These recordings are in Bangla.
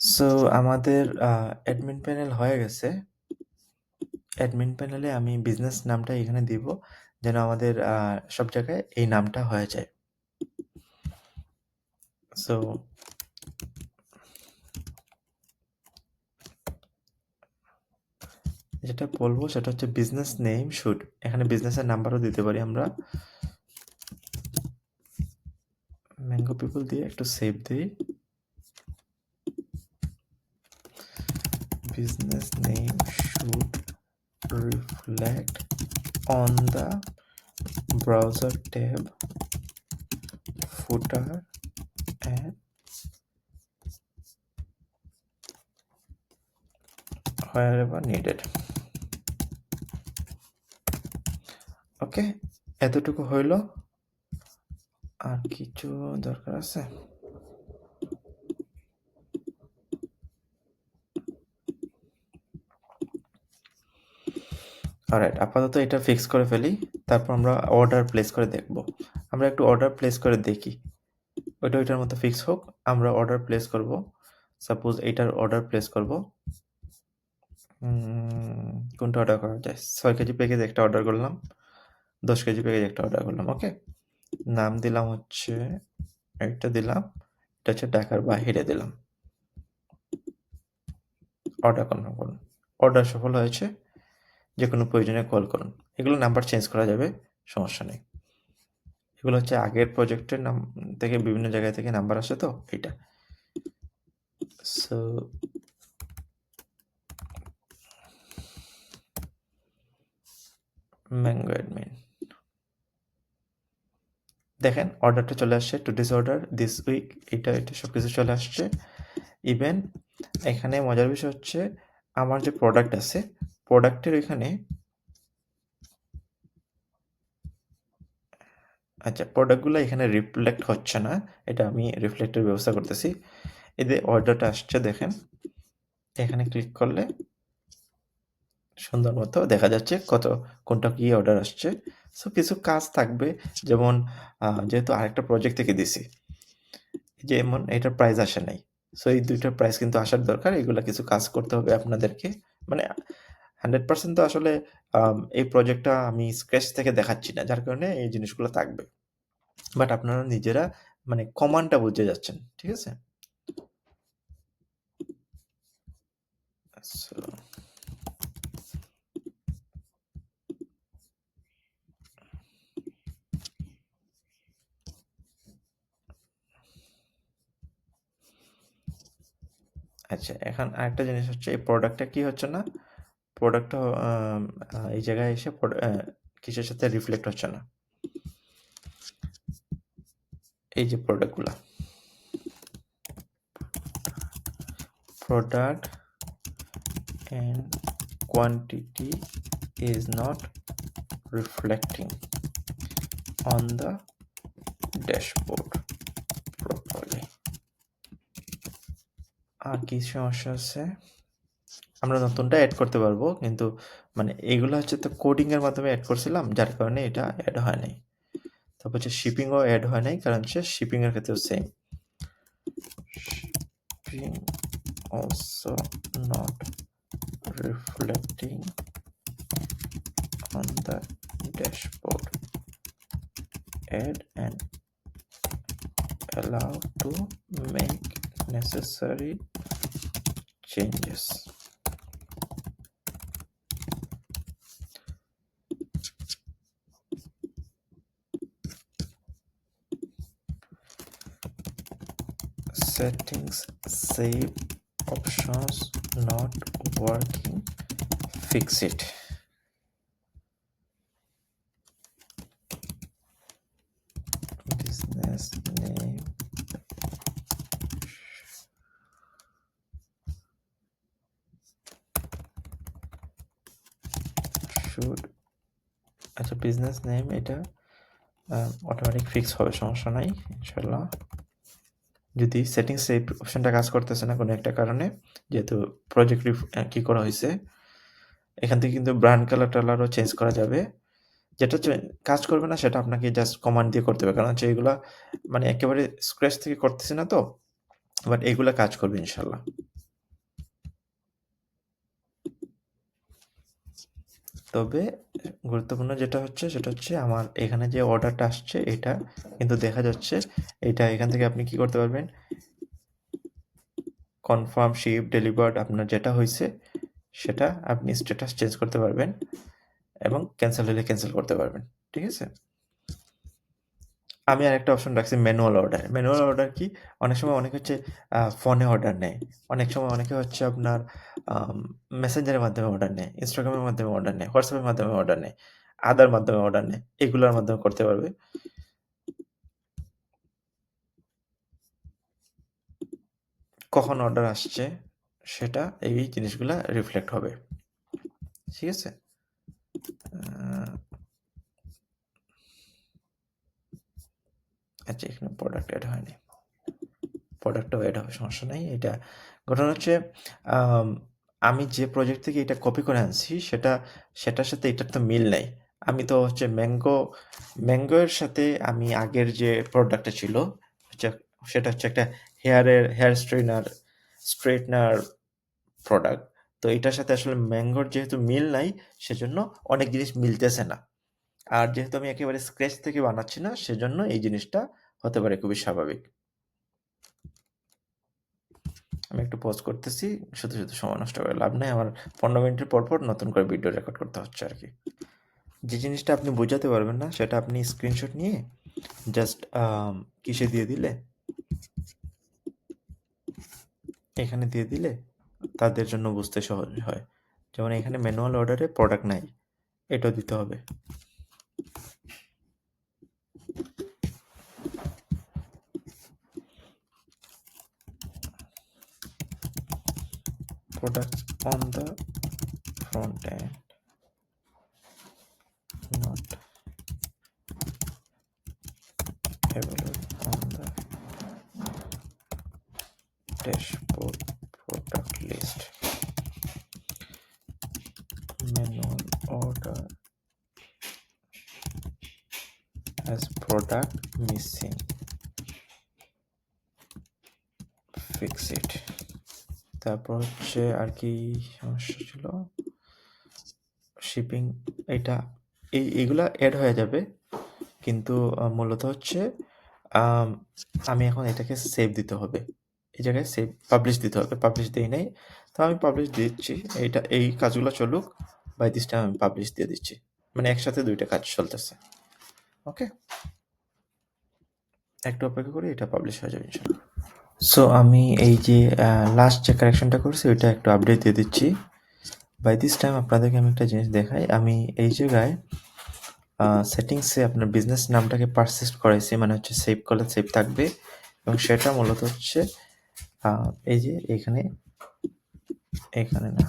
সো আমাদের অ্যাডমিন প্যানেল হয়ে গেছে। অ্যাডমিন প্যানেলে আমি বিজনেস নামটা এখানে দিব, যেন আমাদের সব জায়গায় এই নামটা হয়ে যায়। সো যেটা বলবো সেটা হচ্ছে বিজনেস নেম শুড, এখানে বিজনেসের নাম্বারও দিতে পারি আমরা। ম্যাঙ্গো পিপল দিয়ে একটু সেভ দিই। Business name should reflect on the browser tab, footer and wherever needed. ওকে, এতটুকু হইল। আর কিছু দরকার আছে? অলরাইট, আপাতত এটা ফিক্স করে ফেলি, তারপর আমরা অর্ডার প্লেস করে দেখব। আমরা একটু অর্ডার প্লেস করে দেখি, ওইটার মতো ফিক্স হোক। আমরা অর্ডার প্লেস করব, সাপোজ এইটার অর্ডার প্লেস করব। কোনটা অর্ডার করা যায়? 6 কেজি প্যাকেজ একটা অর্ডার করলাম, 10 কেজি প্যাকেজ একটা অর্ডার করলাম। ওকে, নাম দিলাম হচ্ছে, একটা দিলাম, এটা হচ্ছে ঢাকার বাহিরে দিলাম। অর্ডার কনফার্ম করুন। অর্ডার সফল হয়েছে, যে কোনো প্রয়োজনে কল করুন। এগুলো নাম্বার চেঞ্জ করা যাবে, সমস্যা নেই। এগুলো হচ্ছে আগের প্রজেক্টের নাম থেকে, বিভিন্ন জায়গা থেকে নাম্বার আসে, তো এইটা। সো ম্যাঙ্গো অ্যাডমিন, দেখেন অর্ডারটা চলে আসছে, টুডেস অর্ডার দিস উইক, এটা সব কিছু চলে আসছে। ইভেন এখানে মজার বিষয় হচ্ছে, আমার যে প্রোডাক্ট আছে, প্রোডাক্টের এখানে, আচ্ছা, প্রোডাক্টগুলো এখানে রিফ্লেক্ট হচ্ছে না, এটা আমি রিফ্লেক্টের ব্যবস্থা করতেছি। এদের অর্ডারটা আসছে, দেখেন এখানে ক্লিক করলে সুন্দর মতো দেখা যাচ্ছে কোনটা কি অর্ডার আসছে। সো কিছু কাজ থাকবে, যেমন যেহেতু আরেকটা প্রজেক্ট থেকে দিছি, যেমন এটার প্রাইস আসে নাই, সো এই দুইটার প্রাইস কিন্তু আসার দরকার। এগুলা কিছু কাজ করতে হবে আপনাদেরকে, মানে 100% তো আসলে এই প্রজেক্টটা আমি স্ক্র্যাচ থেকে দেখাচ্ছি না, যার কারণে এই জিনিসগুলো থাকবে। বাট আপনারা নিজেরা মানে কমান্ডটা বুঝে যাচ্ছেন, ঠিক আছে? So, আচ্ছা, এখন আরেকটা জিনিস হচ্ছে, এই প্রোডাক্টটা কি হচ্ছে না, প্রোডাক্টটা এই জায়গায় এসে কিসের সাথে রিফ্লেক্ট হচ্ছে না। এই যে প্রোডাক্টগুলা, product and quantity is not reflecting on the dashboard properly. আর কি সমস্যা আছে? আমরা নতুনটা অ্যাড করতে পারবো, কিন্তু মানে এইগুলো হচ্ছে তো কোডিং এর মাধ্যমে অ্যাড করছিলাম, যার কারণে এটা অ্যাড হয় নাই। তারপর হচ্ছে শিপিংও অ্যাড হয় নাই, কারণ হচ্ছে শিপিং এর ক্ষেত্রেও same, shipping also not reflecting on the dashboard. Add and allow to make necessary changes. Settings, save options not working, fix it. Business name should, আচ্ছা বিজনেস নেম এটা অটোমেটিক ফিক্স হবে, সমস্যা নাই ইনশাল্লাহ। যদি সেটিংস এই অপশনটা কাজ করতেছে না কোনো একটা কারণে, যেহেতু প্রজেক্ট কি করা হয়েছে, এখান থেকে কিন্তু ব্র্যান্ড কালার টালারও চেঞ্জ করা যাবে। যেটা কাজ করবে না সেটা আপনাকে জাস্ট কমান্ড দিয়ে করতে হবে, কারণ হচ্ছে এগুলা মানে একেবারে স্ক্র্যাচ থেকে করতেছি না তো, বাট এগুলা কাজ করবে ইনশাল্লাহ। তবে গুরুত্বপূর্ণ যেটা হচ্ছে সেটা হচ্ছে আমার এখানে যে অর্ডারটা আসছে এটা কিন্তু দেখা যাচ্ছে এটা এখান থেকে আপনি কি করতে পারবেন কনফার্ম শিপ ডেলিভার্ড আপনার যেটা হয়েছে সেটা আপনি স্ট্যাটাস চেঞ্জ করতে পারবেন এবং ক্যান্সেল হলে ক্যান্সেল করতে পারবেন ঠিক আছে আমি আরেকটা অপশন রাখছি ম্যানুয়াল অর্ডার ম্যানুয়াল অর্ডার কি অনেক সময় অনেকে হচ্ছে ফোনে অর্ডার নেয় অনেক সময় অনেকে হচ্ছে আপনার মেসেঞ্জারের মাধ্যমে অর্ডার নেয় ইনস্টাগ্রামের মাধ্যমে অর্ডার নেয় হোয়াটসঅ্যাপের মাধ্যমে অর্ডার নেয় আদার মাধ্যমে অর্ডার নেয় এগুলোর মাধ্যমে করতে পারবে কখন অর্ডার আসছে সেটা এই জিনিসগুলা রিফ্লেক্ট হবে ঠিক আছে আচ্ছা এখানে প্রোডাক্ট অ্যাড হয়নি প্রোডাক্টটাও অ্যাড হবে সমস্যা নেই এটা ঘটনা হচ্ছে আমি যে প্রজেক্ট থেকে এটা কপি করে আনছি সেটার সাথে এটার তো মিল নেই আমি তো হচ্ছে ম্যাঙ্গোর সাথে আমি আগের যে প্রোডাক্টটা ছিল সেটা হচ্ছে একটা হেয়ার স্ট্রেটনার প্রোডাক্ট তো এটার সাথে আসলে ম্যাঙ্গোর যেহেতু মিল নাই সেজন্য অনেক জিনিস মিলতেছে না আর যেহেতু আমি একেবারে স্ক্র্যাচ থেকে বানাচ্ছি না সেজন্য এই জিনিসটা হতে পারে খুবই স্বাভাবিক আমি একটু পজ করতেছি শুধু সময় নষ্ট করে লাভ নেই আমার 15 মিনিটের পর নতুন করে ভিডিও রেকর্ড করতে হচ্ছে আর কি যে জিনিসটা আপনি বোঝাতে পারবেন না সেটা আপনি স্ক্রিনশট নিয়ে জাস্ট কিসে দিয়ে দিলে এখানে দিয়ে দিলে তাদের জন্য বুঝতে সহজ হয় যেমন এখানে ম্যানুয়াল অর্ডারে প্রোডাক্ট নাই এটাও দিতে হবে products on the front end not available on the dashboard product list manual order as product missing fix it তারপর হচ্ছে আর কি সমস্যা ছিল শিপিং এটা এইগুলা অ্যাড হয়ে যাবে কিন্তু মূলত হচ্ছে আমি এখন এটাকে সেভ দিতে হবে এই জায়গায় সেভ পাবলিশ দিতে হবে পাবলিশ দিই নাই তো আমি পাবলিশ দিচ্ছি এই কাজগুলো চলুক বাই দিস টাইম আমি পাবলিশ দিয়ে দিচ্ছি মানে একসাথে দুইটা কাজ চলতেছে ওকে একটু অপেক্ষা করি এটা পাবলিশ হয়ে যাবে ইনশাল্লাহ সো আমি এই যে লাস্ট যে কারেকশনটা করছি ওইটা একটু আপডেট দিয়ে দিচ্ছি বাই দিস টাইম আপনাদেরকে আমি একটা জিনিস দেখাই আমি এই জায়গায় সেটিংসে আপনার বিজনেস নামটাকে পারসিস্ট করাইছি মানে হচ্ছে সেভ করলে সেভ থাকবে এবং সেটা মূলত হচ্ছে এই যে এখানে না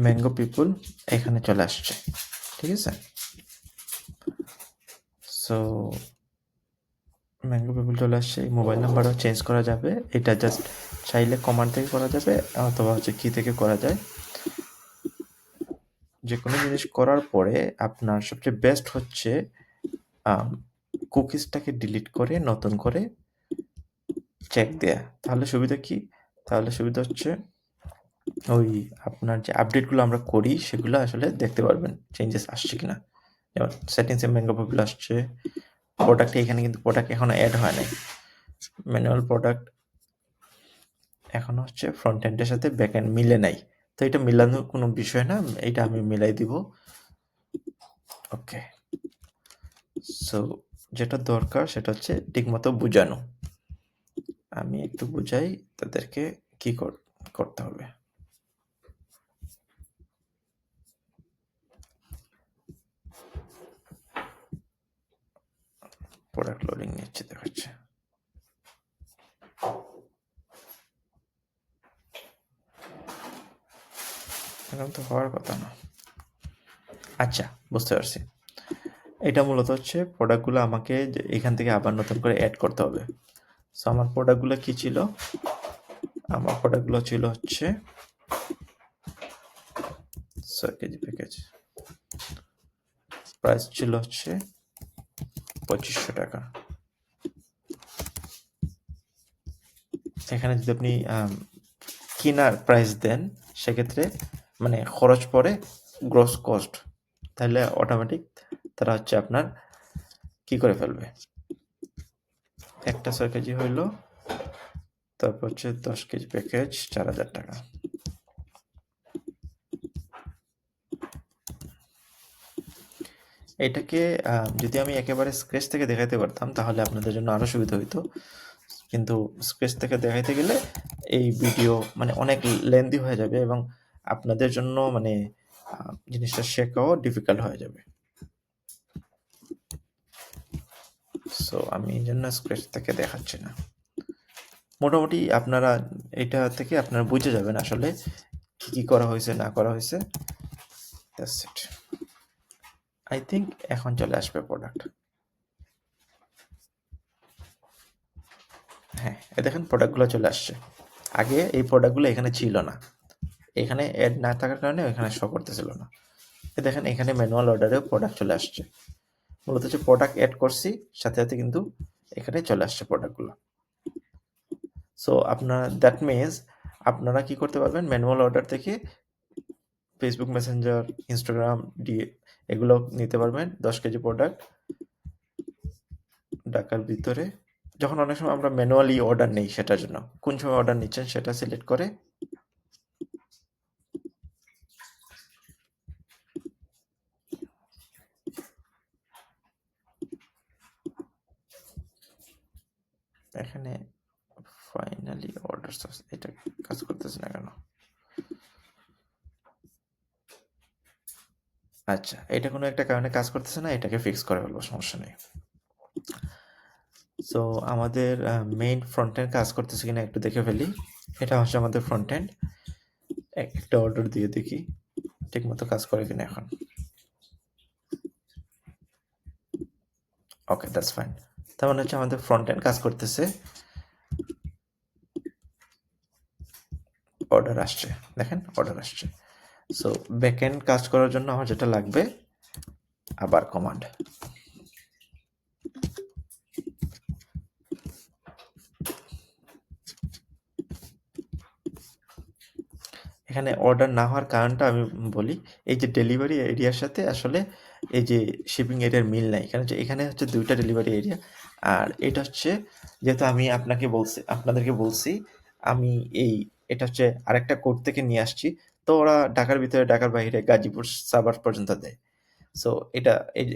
ম্যাঙ্গো পিপল এখানে চলে আসছে ঠিক আছে সো ম্যাঙ্গো পিপল চলে আসছে এই মোবাইল নাম্বারও চেঞ্জ করা যাবে এটা জাস্ট চাইলে কমান্ড থেকে করা যাবে অথবা হচ্ছে কি থেকে করা যায় যে কোনো জিনিস করার পরে আপনার সবচেয়ে বেস্ট হচ্ছে কুকিজটাকে ডিলিট করে নতুন করে চেক দেয়া তাহলে সুবিধা কি তাহলে সুবিধা হচ্ছে ওই আপনার যে আপডেটগুলো আমরা করি সেগুলো আসলে দেখতে পারবেন চেঞ্জেস আসছে কিনা যেমন সেটিংসে ম্যাঙ্গো পিপল আসছে প্রোডাক্ট এখানে কিন্তু প্রোডাক্ট এখনো অ্যাড হয় নাই ম্যানুয়াল প্রোডাক্ট এখনো হচ্ছে ফ্রন্ট এন্ডের সাথে ব্যাক এন্ড মিলে নাই তো এটা মিলানোর কোনো বিষয় না এটা আমি মিলাই দিব ওকে সো যেটা দরকার সেটা হচ্ছে ঠিকমতো বোঝানো আমি একটু বুঝাই তাদেরকে কি করতে হবে প্রোডাক্ট লোডিং নিচ্ছে দেখাচ্ছে এরকম তো হওয়ার কথা না আচ্ছা বুঝতে পারছি এটা মূলত হচ্ছে প্রোডাক্টগুলো আমাকে এখান থেকে আবার নতুন করে অ্যাড করতে হবে সো আমার প্রোডাক্টগুলো কি ছিল আমার প্রোডাক্টগুলো ছিল হচ্ছে 6 কেজি প্যাকেজ প্রাইস ছিল হচ্ছে 2500 টাকা এখানে যদি আপনি কেনার প্রাইস দেন, সেক্ষেত্রে মানে খরচ পড়ে গ্রস কস্ট, তাহলে অটোমেটিক তারা হচ্ছে আপনার কি করে ফেলবে। একটা 6 কেজি হইলো, তারপর হচ্ছে 10 কেজি প্যাকেজ 4,000 টাকা। এটাকে যদি আমি একেবারে স্ক্র্যাচ থেকে দেখাইতে পারতাম তাহলে আপনাদের জন্য আরও সুবিধা হইতো, কিন্তু স্ক্র্যাচ থেকে দেখাইতে গেলে এই ভিডিও মানে অনেক লেন্দি হয়ে যাবে এবং আপনাদের জন্য মানে জিনিসটা শেখাও ডিফিকাল্ট হয়ে যাবে। সো আমি এই জন্য স্ক্র্যাচ থেকে দেখাচ্ছি না। মোটামুটি আপনারা এটা থেকে আপনারা বুঝে যাবেন আসলে কি কি করা হয়েছে না করা হয়েছে। That's it. আই থিঙ্ক এখন চলে আসবে প্রোডাক্ট। হ্যাঁ, দেখেন প্রোডাক্টগুলো চলে আসছে। আগে এই প্রোডাক্টগুলো এখানে ছিল না, এখানে অ্যাড না থাকার কারণে এখানে শো করতেছিল না। দেখেন এখানে ম্যানুয়াল অর্ডারেও প্রোডাক্ট চলে আসছে। মূলত হচ্ছে প্রোডাক্ট অ্যাড করছি, সাথে সাথে কিন্তু এখানে চলে আসছে প্রোডাক্টগুলো। সো আপনার দ্যাট মিনস আপনারা কি করতে পারবেন, ম্যানুয়াল অর্ডার থেকে ফেসবুক মেসেঞ্জার, ইনস্টাগ্রাম দিয়ে এগুলো নিতে পারবেন 10 কেজি প্রোডাক্ট ঢাকার ভিতরে। যখন অনেক সময় আমরা ম্যানুয়ালি অর্ডার নেই, সেটার জন্য কোন সময় অর্ডার নিচ্ছেন সেটা সিলেক্ট করে এখানে ফাইনালি অর্ডার সোর্স, এটা কাজ করতেছে না কেন? আচ্ছা, এটা কোনো একটা কারণে কাজ করতেছে না, এটাকে ফিক্স করে ফেলবো, সমস্যা নেই। সো আমাদের মেইন ফ্রন্ট এন্ড কাজ করতেছে কিনা একটু দেখে ফেলি। এটা হচ্ছে আমাদের ফ্রন্ট এন্ড। একটা অর্ডার দিয়ে দেখি ঠিক মতো কাজ করে কিনা এখন। ওকে, দ্যাটস ফাইন। তার মানে হচ্ছে আমাদের ফ্রন্ট এন্ড কাজ করতেছে, অর্ডার আসছে, দেখেন অর্ডার আসছে। সো ব্যাক এন্ড কাজ করার জন্য আমার যেটা লাগবে, আবার কমান্ড। এখানে অর্ডার না হওয়ার কারণটা আমি বলি। এই যে ডেলিভারি এরিয়ার সাথে আসলে এই যে শিপিং এরিয়ার মিল নাই, এখানে হচ্ছে 2টা ডেলিভারি এরিয়া। আর এটা হচ্ছে যেহেতু আমি আপনাদেরকে বলছি আমি এটা হচ্ছে আরেকটা কোড থেকে নিয়ে আসছি, তো ওরা ঢাকার ভিতরে ঢাকার বাইরে গাজীপুর সাভার পর্যন্ত দেয়। সো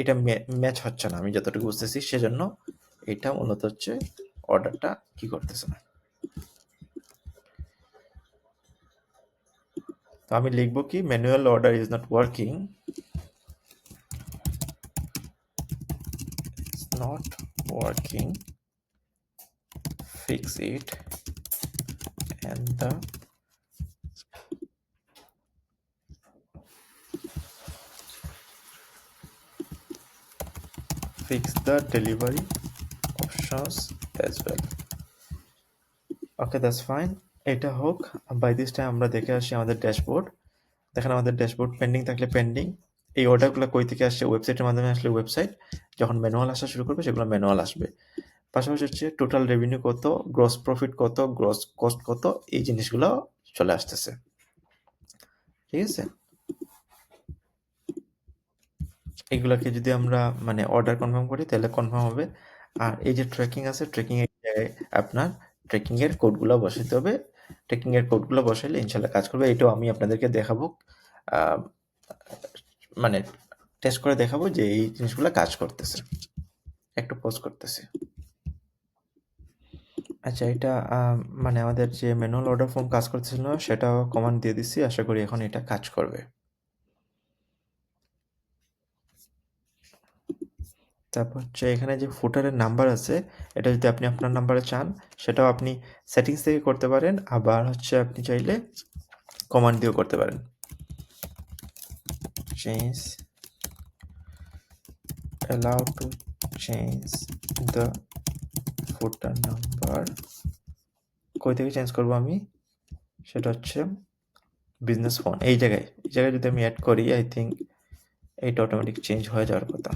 এটা ম্যাচ হচ্ছে না আমি যতটুকু বুঝতেছি, সেজন্য এটা মূলত হচ্ছে অর্ডারটা কি করতেছে না। তো আমি লিখবো কি, manual order is not working, not working, fix it, and the fix the delivery options as well. Okay, that's fine. এটা হোক। বাই দিস টাইম আমরা দেখে আসি আমাদের ড্যাশবোর্ড। দেখেন আমাদের ড্যাশবোর্ড পেন্ডিং থাকলে পেন্ডিং, এই অর্ডারগুলো কই থেকে আসছে, ওয়েবসাইটের মাধ্যমে আসলে ওয়েবসাইট, যখন ম্যানুয়াল আসা শুরু করবে সেগুলো ম্যানুয়াল আসবে। পাশাপাশি হচ্ছে টোটাল রেভিনিউ কত, গ্রস প্রফিট কত, গ্রস কস্ট কত, এই জিনিসগুলো চলে আসতেছে। ঠিক আছে, এগুলোকে যদি আমরা মানে অর্ডার কনফার্ম করি তাহলে কনফার্ম হবে। আর এই যে ট্র্যাকিং আছে, ট্র্যাকিং এর জায়গায় আপনার ট্র্যাকিং এর কোডগুলো বসাতে হবে। ট্র্যাকিং এর কোডগুলো বসাইলে ইনশাল্লাহ কাজ করবে। এটাও আমি আপনাদেরকে দেখাবো, মানে টেস্ট করে দেখাবো যে এই জিনিসগুলো কাজ করতেছে। একটু পজ করতেছে। আচ্ছা, এটা মানে আমাদের যে ম্যানুয়াল অর্ডার ফর্ম কাজ করতেছিল না, সেটাও কমান্ড দিয়ে দিচ্ছি, আশা করি এখন এটা কাজ করবে। তারপর হচ্ছে এখানে যে ফুটারের নাম্বার আছে, এটা যদি আপনি আপনার নাম্বারে চান সেটাও আপনি সেটিংস থেকে করতে পারেন, আবার হচ্ছে আপনি চাইলে কমান্ড দিয়েও করতে পারেন। Change, allow to change the footer number। কই থেকে চেঞ্জ করব আমি, সেটা হচ্ছে বিজনেস ফোন। এই জায়গায় যদি আমি অ্যাড করি, আই থিঙ্ক এইটা অটোমেটিক চেঞ্জ হয়ে যাওয়ার কথা।